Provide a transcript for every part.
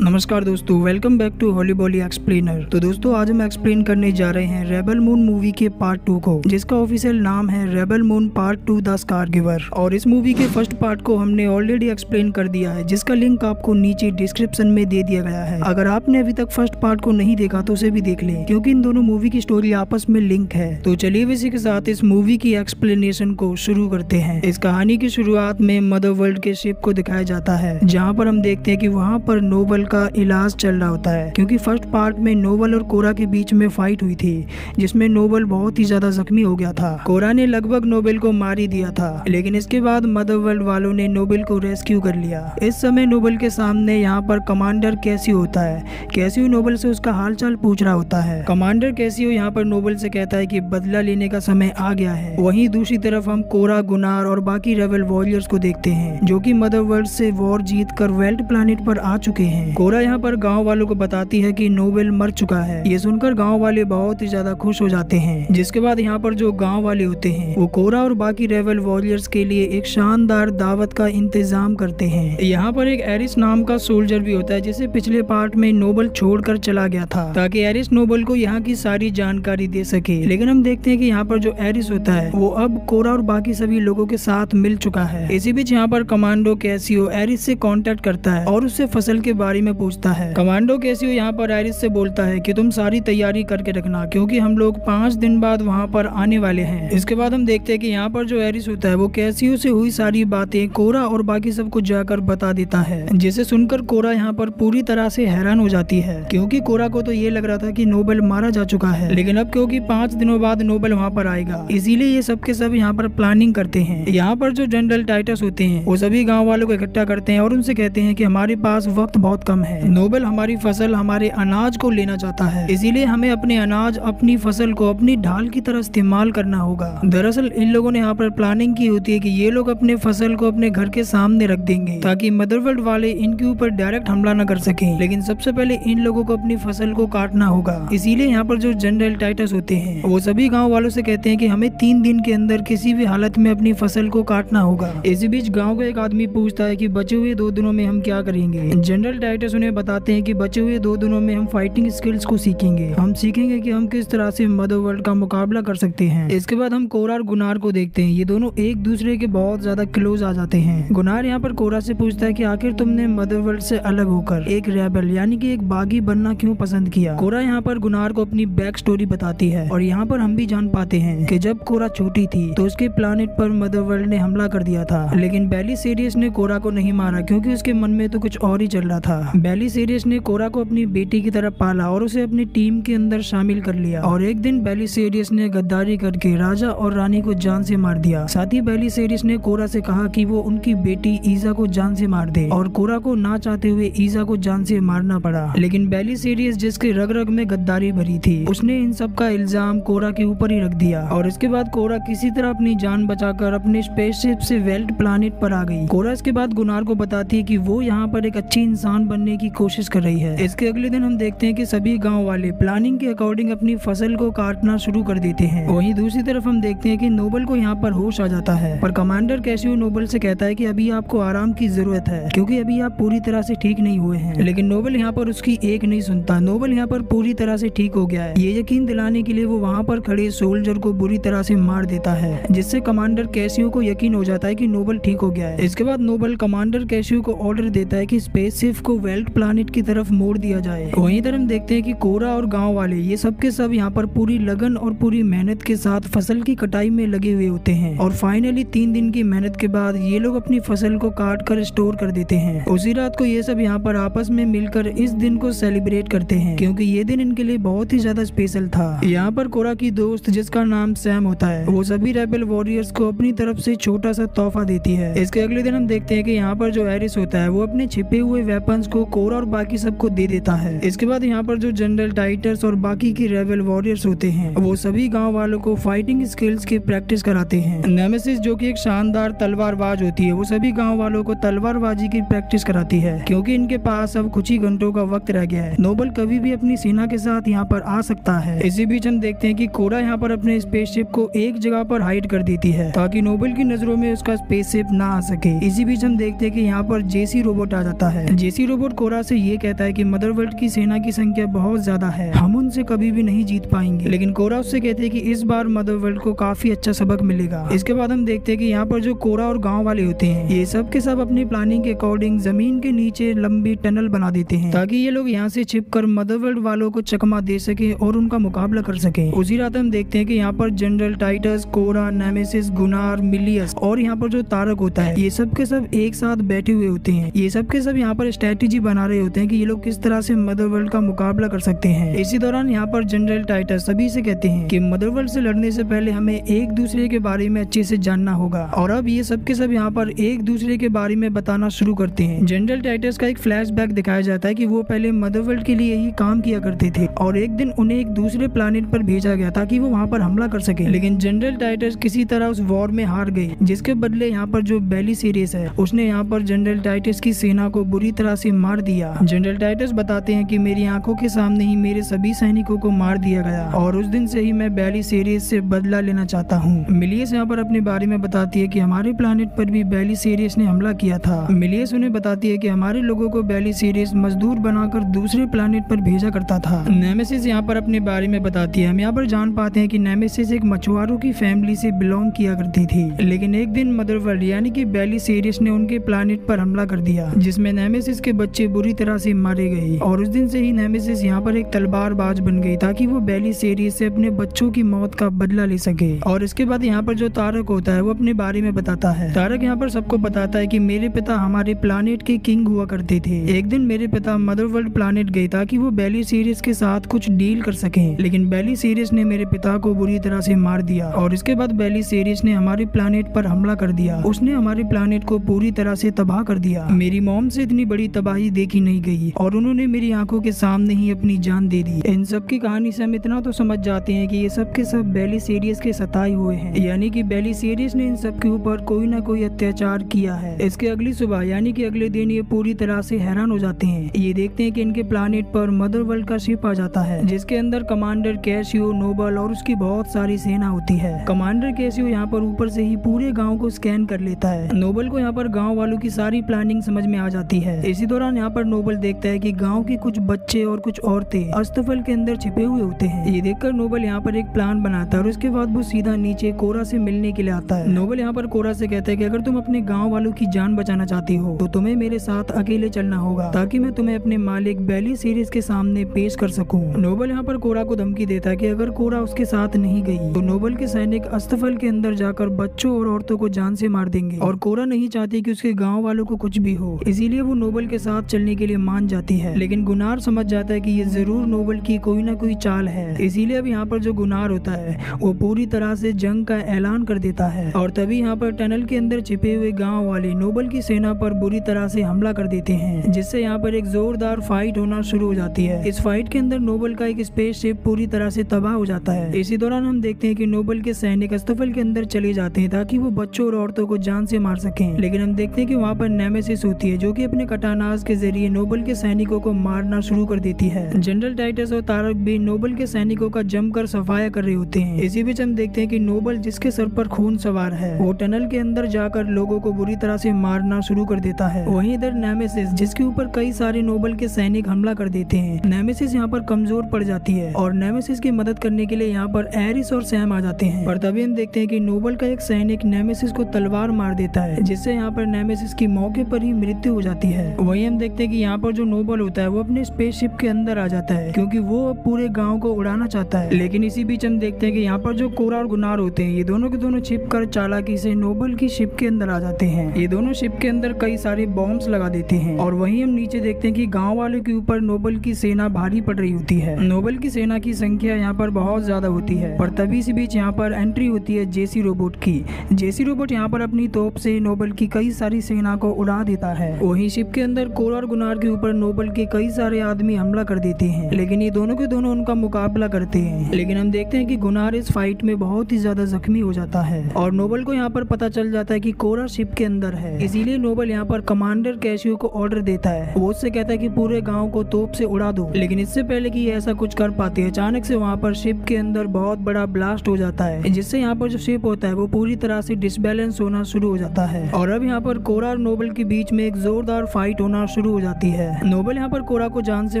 नमस्कार दोस्तों, welcome back to हॉलीबॉली explainer. तो दोस्तों आज हम एक्सप्लेन करने जा रहे हैं रेबल मून मूवी के पार्ट 2 को, जिसका ऑफिशियल नाम है rebel moon part 2 the scar giver. और इस मूवी के फर्स्ट पार्ट को हमने ऑलरेडी एक्सप्लेन कर दिया है, जिसका लिंक आपको नीचे डिस्क्रिप्शन में दे दिया गया है। अगर आपने अभी तक फर्स्ट पार्ट को नहीं देखा तो उसे भी देख लें, क्योंकि इन दोनों मूवी की स्टोरी आपस में लिंक है। तो चलिए इसी के साथ इस मूवी की एक्सप्लेनेशन को शुरू करते हैं। इस कहानी की शुरुआत में मदर वर्ल्ड के शिप को दिखाया जाता है, जहाँ पर हम देखते हैं कि वहाँ पर नोबल का इलाज चल रहा होता है, क्योंकि फर्स्ट पार्ट में नोबल और कोरा के बीच में फाइट हुई थी, जिसमें नोबल बहुत ही ज्यादा जख्मी हो गया था। कोरा ने लगभग नोबल को मार ही दिया था, लेकिन इसके बाद मदर वर्ल्ड वालों ने नोबल को रेस्क्यू कर लिया। इस समय नोबल के सामने यहाँ पर कमांडर कैसियो होता है। कैसियो नोबल से उसका हालचाल पूछ रहा होता है। कमांडर कैसियो यहाँ पर नोबल से कहता है कि बदला लेने का समय आ गया है। वहीं दूसरी तरफ हम कोरा, गुनार और बाकी रेबल वॉरियर्स को देखते हैं, जो कि मदर वर्ल्ड से वॉर जीत कर वेल्ट प्लैनेट पर आ चुके हैं। कोरा यहाँ पर गांव वालों को बताती है कि नोबल मर चुका है। ये सुनकर गांव वाले बहुत ही ज्यादा खुश हो जाते हैं। जिसके बाद यहाँ पर जो गांव वाले होते हैं वो कोरा और बाकी रेबल वॉरियर्स के लिए एक शानदार दावत का इंतजाम करते हैं। यहाँ पर एक एरिस नाम का सोल्जर भी होता है, जिसे पिछले पार्ट में नोबल छोड़कर चला गया था, ताकि एरिस नोबल को यहाँ की सारी जानकारी दे सके। लेकिन हम देखते हैं कि यहाँ पर जो एरिस होता है वो अब कोरा और बाकी सभी लोगों के साथ मिल चुका है। इसी बीच यहाँ पर कमांडो कैसियो एरिस से कांटेक्ट करता है और उससे फसल के बारे में पूछता है। कमांडो कैसियो यहाँ पर एरिस से बोलता है कि तुम सारी तैयारी करके रखना, क्योंकि हम लोग 5 दिन बाद वहाँ पर आने वाले हैं। इसके बाद हम देखते हैं कि यहाँ पर जो एरिस होता है वो कैसियो से हुई सारी बातें कोरा और बाकी सबको जाकर बता देता है, जिसे सुनकर कोरा यहाँ पर पूरी तरह से हैरान हो जाती है, क्योंकि कोरा को तो ये लग रहा था कि नोबल मारा जा चुका है, लेकिन अब क्योंकि 5 दिनों बाद नोबल वहाँ पर आएगा, इसीलिए ये सब के सब यहाँ पर प्लानिंग करते हैं। यहाँ पर जो जनरल टाइटस होते हैं वो सभी गाँव वालों को इकट्ठा करते हैं और उनसे कहते हैं कि हमारे पास वक्त बहुत कम है। नोबल हमारी फसल, हमारे अनाज को लेना चाहता है, इसीलिए हमें अपने अनाज, अपनी फसल को अपनी ढाल की तरह इस्तेमाल करना होगा। दरअसल इन लोगों ने यहाँ पर प्लानिंग की होती है कि ये लोग अपने फसल को अपने घर के सामने रख देंगे, ताकि मदरवर्ल्ड वाले इनके ऊपर डायरेक्ट हमला न कर सके। लेकिन सबसे पहले इन लोगों को अपनी फसल को काटना होगा। इसीलिए यहाँ पर जो जनरल टाइटस होते हैं वो सभी गाँव वालों से कहते हैं कि हमें 3 दिन के अंदर किसी भी हालत में अपनी फसल को काटना होगा। इसी बीच गाँव का एक आदमी पूछता है कि बचे हुए 2 दिनों में हम क्या करेंगे। जनरल टाइटस उन्हें बताते हैं कि बचे हुए 2 दिनों में हम फाइटिंग स्किल्स को सीखेंगे। हम सीखेंगे कि हम किस तरह से मदर वर्ल्ड का मुकाबला कर सकते हैं। इसके बाद हम कोरा और गुनार को देखते हैं। ये दोनों एक दूसरे के बहुत ज्यादा क्लोज आ जाते हैं। गुनार यहाँ पर कोरा से पूछता है कि आखिर तुमने मदर वर्ल्ड से अलग होकर एक रेबल यानी कि एक बागी बनना क्यों पसंद किया। कोरा यहाँ पर गुनार को अपनी बैक स्टोरी बताती है, और यहाँ पर हम भी जान पाते हैं कि जब कोरा छोटी थी तो उसके प्लानेट पर मदर वर्ल्ड ने हमला कर दिया था, लेकिन बेलिसेरियस ने कोरा को नहीं मारा, क्योंकि उसके मन में तो कुछ और ही चल रहा था। बेलिसेरियस ने कोरा को अपनी बेटी की तरह पाला और उसे अपनी टीम के अंदर शामिल कर लिया। और एक दिन बेलिसेरियस ने गद्दारी करके राजा और रानी को जान से मार दिया। साथ ही बेलिसेरियस ने कोरा से कहा कि वो उनकी बेटी ईजा को जान से मार दे, और कोरा को ना चाहते हुए ईजा को जान से मारना पड़ा। लेकिन बेलिसेरियस, जिसके रग रग में गद्दारी भरी थी, उसने इन सब का इल्जाम कोरा के ऊपर ही रख दिया। और इसके बाद कोरा किसी तरह अपनी जान बचाकर अपने स्पेसशिप से वेल्ट प्लैनेट पर आ गई। कोरा इसके बाद गुनार को बताती है कि वो यहाँ पर एक अच्छी इंसान बनने की कोशिश कर रही है। इसके अगले दिन हम देखते हैं कि सभी गांव वाले प्लानिंग के अकॉर्डिंग अपनी फसल को काटना शुरू कर देते हैं। वहीं दूसरी तरफ हम देखते हैं कि नोबल को यहाँ पर होश आ जाता है, पर कमांडर कैसियो नोबल से कहता है कि अभी आपको आराम की जरूरत है, क्योंकि अभी आप पूरी तरह से ठीक नहीं हुए हैं। लेकिन नोबल यहाँ पर उसकी एक नहीं सुनता। नोबल यहाँ पर पूरी तरह से ठीक हो गया है। ये यकीन दिलाने के लिए वो वहाँ पर खड़े सोल्जर को बुरी तरह से मार देता है, जिससे कमांडर कैसियो को यकीन हो जाता है कि नोबल ठीक हो गया है। इसके बाद नोबल कमांडर कैसियो को ऑर्डर देता है कि स्पेसशिप को वेल्ट प्लैनेट की तरफ मोड़ दिया जाए। वहीं इधर हम देखते हैं कि कोरा और गांव वाले ये सब के सब यहाँ पर पूरी लगन और पूरी मेहनत के साथ फसल की कटाई में लगे हुए होते हैं। और फाइनली 3 दिन की मेहनत के बाद ये लोग अपनी फसल को काट कर स्टोर कर देते हैं। उसी रात को ये सब यहाँ पर आपस में मिलकर इस दिन को सेलिब्रेट करते हैं, क्योंकि ये दिन इनके लिए बहुत ही ज्यादा स्पेशल था। यहाँ पर कोरा की दोस्त, जिसका नाम सैम होता है, वो सभी रेबल वॉरियर्स को अपनी तरफ से छोटा सा तोहफा देती है। इसके अगले दिन हम देखते हैं कि यहाँ पर जो एरिस होता है वो अपने छिपे हुए वेपन्स को कोरा और बाकी सबको दे देता है। इसके बाद यहाँ पर जो जनरल टाइटस और बाकी की रेबल वॉरियर्स होते हैं वो सभी गांव वालों को फाइटिंग स्किल्स की प्रैक्टिस कराते हैं। नेमेसिस, जो कि एक शानदार तलवारबाज होती है, वो सभी गांव वालों को तलवारबाजी की प्रैक्टिस कराती है, क्योंकि इनके पास अब कुछ ही घंटों का वक्त रह गया है। नोबल कभी भी अपनी सेना के साथ यहाँ पर आ सकता है। इसी बीच हम देखते हैं कि कोरा यहाँ पर अपने स्पेसशिप को एक जगह पर हाइड कर देती है, ताकि नोबल की नजरों में उसका स्पेसशिप ना आ सके। इसी बीच हम देखते हैं कि यहाँ पर जेसी रोबोट आ जाता है। जेसी रोबोट और कोरा से ये कहता है कि मदरवर्ल्ड की सेना की संख्या बहुत ज्यादा है, हम उनसे कभी भी नहीं जीत पाएंगे। लेकिन कोरा उससे कहते हैं कि इस बार मदरवर्ल्ड को काफी अच्छा सबक मिलेगा। इसके बाद हम देखते हैं कि यहाँ पर जो कोरा और गाँव वाले होते हैं ये सब के सब अपनी प्लानिंग के अकॉर्डिंग जमीन के नीचे लंबी टनल बना देते हैं ताकि ये लोग यहाँ से छिपकर मदरवर्ल्ड वालों को चकमा दे सके और उनका मुकाबला कर सके। उसी रात हम देखते हैं कि यहाँ पर जनरल टाइटस, कोरा, नेमेसिस, गुनार, मिलियस और यहाँ पर जो तारक होता है ये सब के सब एक साथ बैठे हुए होते हैं। ये सब के सब यहाँ पर स्ट्रेटेजी बना रहे होते हैं कि ये लोग किस तरह से मदरवर्ल्ड का मुकाबला कर सकते हैं। इसी दौरान यहाँ पर जनरल टाइटस सभी से कहते हैं कि मदरवर्ल्ड से लड़ने से पहले हमें एक दूसरे के बारे में अच्छे से जानना होगा। और अब ये सब के सब यहाँ पर एक दूसरे के बारे में बताना शुरू करते हैं। जनरल टाइटस का एक फ्लैशबैक दिखाया जाता है कि वो पहले मदरवर्ल्ड के लिए ही काम किया करते थे और एक दिन उन्हें एक दूसरे प्लैनेट पर भेजा गया ताकि वो वहाँ पर हमला कर सके। लेकिन जनरल टाइटस किसी तरह उस वॉर में हार गए, जिसके बदले यहाँ पर जो बेलिसेरियस है उसने यहाँ पर जनरल टाइटस की सेना को बुरी तरह से मार दिया। जनरल टाइटस बताते हैं कि मेरी आंखों के सामने ही मेरे सभी सैनिकों को मार दिया गया और उस दिन से ही मैं बेलिसेरियस से बदला लेना चाहता हूँ। मिलियस यहाँ पर अपने बारे में बताती है कि हमारे प्लैनेट पर भी बेलिसेरियस ने हमला किया था। मिलियस उन्हें बताती है कि हमारे लोगों को बेलिसेरियस मजदूर बनाकर दूसरे प्लैनेट पर भेजा करता था। नेमेसिस यहाँ पर अपने बारे में बताती है। हम यहाँ पर जान पाते हैं कि नेमेसिस एक मछुआरों की फैमिली से बिलोंग किया करती थी, लेकिन एक दिन मदरवर्ल्ड यानी कि बेलिसेरियस ने उनके प्लैनेट पर हमला कर दिया जिसमें नेमेसिस के बच्चे बुरी तरह से मारे गए और उस दिन से ही नेमेसिस यहाँ पर एक तलवारबाज बन गई ताकि वो बेलिसेरियस से अपने बच्चों की मौत का बदला ले सके। और इसके बाद यहाँ पर जो तारक होता है वो अपने बारे में बताता है। तारक यहाँ पर सबको बताता है कि मेरे पिता हमारे प्लैनेट के किंग हुआ करते थे। एक दिन मेरे पिता मदरवर्ल्ड प्लैनेट गए ताकि वो बेलिसेरियस के साथ कुछ डील कर सकें, लेकिन बेलिसेरियस ने मेरे पिता को बुरी तरह से मार दिया और इसके बाद बेलिसेरियस ने हमारे प्लैनेट पर हमला कर दिया। उसने हमारे प्लैनेट को पूरी तरह से तबाह कर दिया। मेरी मॉम से इतनी बड़ी तबाही देखी नहीं गई और उन्होंने मेरी आंखों के सामने ही अपनी जान दे दी। इन सब की कहानी से हम इतना तो समझ जाते हैं कि ये सब के सब बेलिसेरियस के सताए हुए हैं, यानी कि बेलिसेरियस ने इन सब के ऊपर कोई ना कोई अत्याचार किया है। इसके अगली सुबह यानी कि अगले दिन ये पूरी तरह से हैरान हो जाते हैं। ये देखते हैं कि इनके प्लैनेट पर मदरवर्ल्ड का शिप आ जाता है जिसके अंदर कमांडर कैसियो, नोबल और उसकी बहुत सारी सेना होती है। कमांडर कैसियो यहाँ पर ऊपर से ही पूरे गाँव को स्कैन कर लेता है। नोबल को यहाँ पर गाँव वालों की सारी प्लानिंग समझ में आ जाती है। इसी दौरान यहाँ पर नोबल देखता है कि गाँव के कुछ बच्चे और कुछ औरतें अस्तफल के अंदर छिपे हुए होते हैं। ये देखकर नोबल यहाँ पर एक प्लान बनाता है और उसके बाद वो सीधा नीचे कोरा से मिलने के लिए आता है। नोबल यहाँ पर कोरा से कहता है कि अगर तुम अपने गाँव वालों की जान बचाना चाहती हो तो तुम्हें मेरे साथ अकेले चलना होगा ताकि मैं तुम्हें अपने मालिक बेलिसेरियस के सामने पेश कर सकूं। नोबल यहाँ पर कोरा को धमकी देता है कि अगर कोरा उसके साथ नहीं गई तो नोबल के सैनिक अस्तफल के अंदर जाकर बच्चों और औरतों को जान से मार देंगे और कोरा नहीं चाहती कि उसके गाँव वालों को कुछ भी हो, इसीलिए वो नोबल के साथ चलने के लिए मान जाती है। लेकिन गुनार समझ जाता है कि ये जरूर नोबल की कोई ना कोई चाल है, इसीलिए अब यहाँ पर जो गुनार होता है वो पूरी तरह से जंग का ऐलान कर देता है। और तभी यहाँ पर टनल के अंदर छिपे हुए गाँव वाले नोबल की सेना पर बुरी तरह से हमला कर देते हैं, जिससे यहाँ पर एक जोरदार फाइट होना शुरू हो जाती है। इस फाइट के अंदर नोबल का एक स्पेसशिप पूरी तरह से तबाह हो जाता है। इसी दौरान हम देखते हैं कि नोबल के सैनिक अस्तफल के अंदर चले जाते हैं ताकि वो बच्चों और औरतों को जान से मार सकें। लेकिन हम देखते हैं कि वहाँ पर नेमेसिस होती है जो कि अपने कटानाज के जरिए नोबल के सैनिकों को मारना शुरू कर देती है। जनरल टाइटस और तारक भी नोबल के सैनिकों का जमकर सफाया कर रहे होते हैं। इसी बीच हम देखते हैं कि नोबल जिसके सर पर खून सवार है वो टनल के अंदर जाकर लोगों को बुरी तरह से मारना शुरू कर देता है। वहीं इधर नेमेसिस जिसके ऊपर कई सारे नोबल के सैनिक हमला कर देते हैं। नेमेसिस यहाँ पर कमजोर पड़ जाती है और नेमेसिस की मदद करने के लिए यहाँ पर एरिस और सैम आ जाते हैं। पर तभी हम देखते हैं कि नोबल का एक सैनिक नेमेसिस को तलवार मार देता है, जिससे यहाँ पर नेमेसिस की मौके पर ही मृत्यु हो जाती है। वहीं हम देखते हैं कि यहाँ पर जो नोबल होता है वो अपने स्पेसशिप के अंदर आ जाता है क्योंकि वो अब पूरे गाँव को उड़ाना चाहता है। लेकिन इसी बीच हम देखते हैं कि यहाँ पर जो कोरा और गुनार होते हैं ये दोनों के दोनों छिप कर चालाकी से नोबल की शिप के अंदर आ जाते हैं। ये दोनों शिप के अंदर कई सारे बॉम्ब्स लगा देते हैं और वहीं हम नीचे देखते हैं कि गाँव वालों के ऊपर नोबल की सेना भारी पड़ रही होती है। नोबल की सेना की संख्या यहाँ पर बहुत ज्यादा होती है। पर तभी इसी बीच यहाँ पर एंट्री होती है जेसी रोबोट की। जेसी रोबोट यहाँ पर अपनी तोप से नोबल की कई सारी सेना को उड़ा देता है। वहीं शिप के अंदर कोरा और गुनार के ऊपर नोबल के कई सारे आदमी हमला कर देते हैं, लेकिन ये दोनों के दोनों उनका मुकाबला करते हैं। लेकिन हम देखते हैं कि गुनार इस फाइट में बहुत ही ज्यादा जख्मी हो जाता है और नोबल को यहाँ पर पता चल जाता है कि कोरा शिप के अंदर है। इसीलिए नोबल यहाँ पर कमांडर कैशियो को ऑर्डर देता है। वो उससे कहता है कि पूरे गाँव को तोप से उड़ा दो। लेकिन इससे पहले कि ऐसा कुछ कर पाते अचानक से वहाँ पर शिप के अंदर बहुत बड़ा ब्लास्ट हो जाता है, जिससे यहाँ पर जो शिप होता है वो पूरी तरह से डिसबैलेंस होना शुरू हो जाता है। और अब यहाँ पर कोरा और नोबल के बीच में एक जोरदार फाइट होना शुरू हो जाती है। नोबल यहाँ पर कोरा को जान से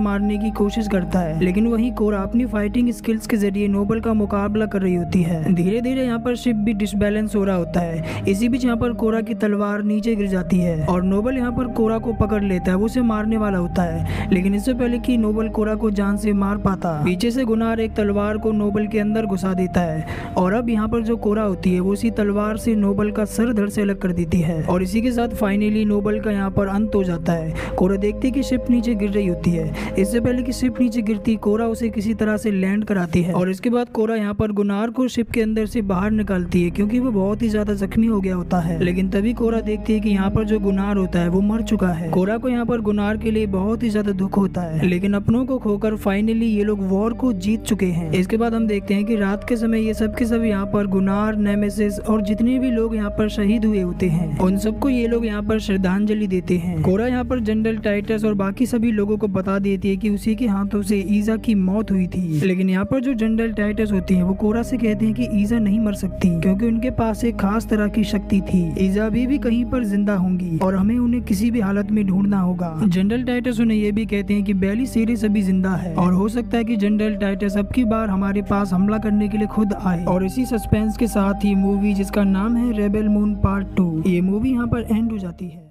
मारने की कोशिश करता है, लेकिन वहीं कोरा अपनी फाइटिंग स्किल्स के जरिए नोबल का मुकाबला कर रही होती है। धीरे धीरे यहाँ पर शिप भी डिसबैलेंस हो रहा होता है। इसी बीच यहाँ पर कोरा की तलवार नीचे गिर जाती है और नोबल यहाँ पर कोरा को पकड़ लेता है। वो उसे मारने वाला होता है, लेकिन इससे पहले कि नोबल कोरा को जान से मार पाता, पीछे से गुनार एक तलवार को नोबल के अंदर घुसा देता है और अब यहाँ पर जो कोरा होती है वो उसी तलवार से नोबल का सर धड़ से अलग कर देती है और इसी के साथ फाइनली नोबल का यहाँ पर अंत हो जाता है। कोरा देखती है कि शिप नीचे गिर रही होती है। इससे पहले कि शिप नीचे गिरती, कोरा उसे किसी तरह से लैंड कराती है और इसके बाद कोरा यहाँ पर गुनार को शिप के अंदर से बाहर निकालती है क्योंकि वो बहुत ही ज्यादा जख्मी हो गया होता है। लेकिन तभी कोरा देखती है कि यहाँ पर जो गुनार होता है वो मर चुका है। कोरा को यहाँ पर गुनार के लिए बहुत ही ज्यादा दुख होता है, लेकिन अपनों को खोकर फाइनली ये लोग वॉर को जीत चुके हैं। इसके बाद हम देखते हैं कि रात के समय ये सब के सब यहाँ पर गुनार, नेमेसिस और जितने भी लोग यहाँ पर शहीद हुए होते हैं उन सबको ये लोग यहाँ पर श्रद्धांजलि देते हैं। कोरा यहाँ पर जनरल टाइटस और बाकी सभी लोगों को बता देती है कि उसी के हाथों से ईजा की मौत हुई थी। लेकिन यहाँ पर जो जनरल टाइटस होती है वो कोरा से कहते हैं कि ईजा नहीं मर सकती क्योंकि उनके पास एक खास तरह की शक्ति थी। ईजा अभी भी कहीं पर जिंदा होंगी और हमें उन्हें किसी भी हालत में ढूंढना होगा। जनरल टाइटस उन्हें ये भी कहते हैं कि बेलिसेरियस अभी जिंदा है और हो सकता है कि जनरल टाइटस अब की बार हमारे पास हमला करने के लिए खुद आए। और इसी सस्पेंस के साथ ही मूवी जिसका नाम है रेबेल मून पार्ट 2, ये मूवी यहाँ पर एंड हो जाती है।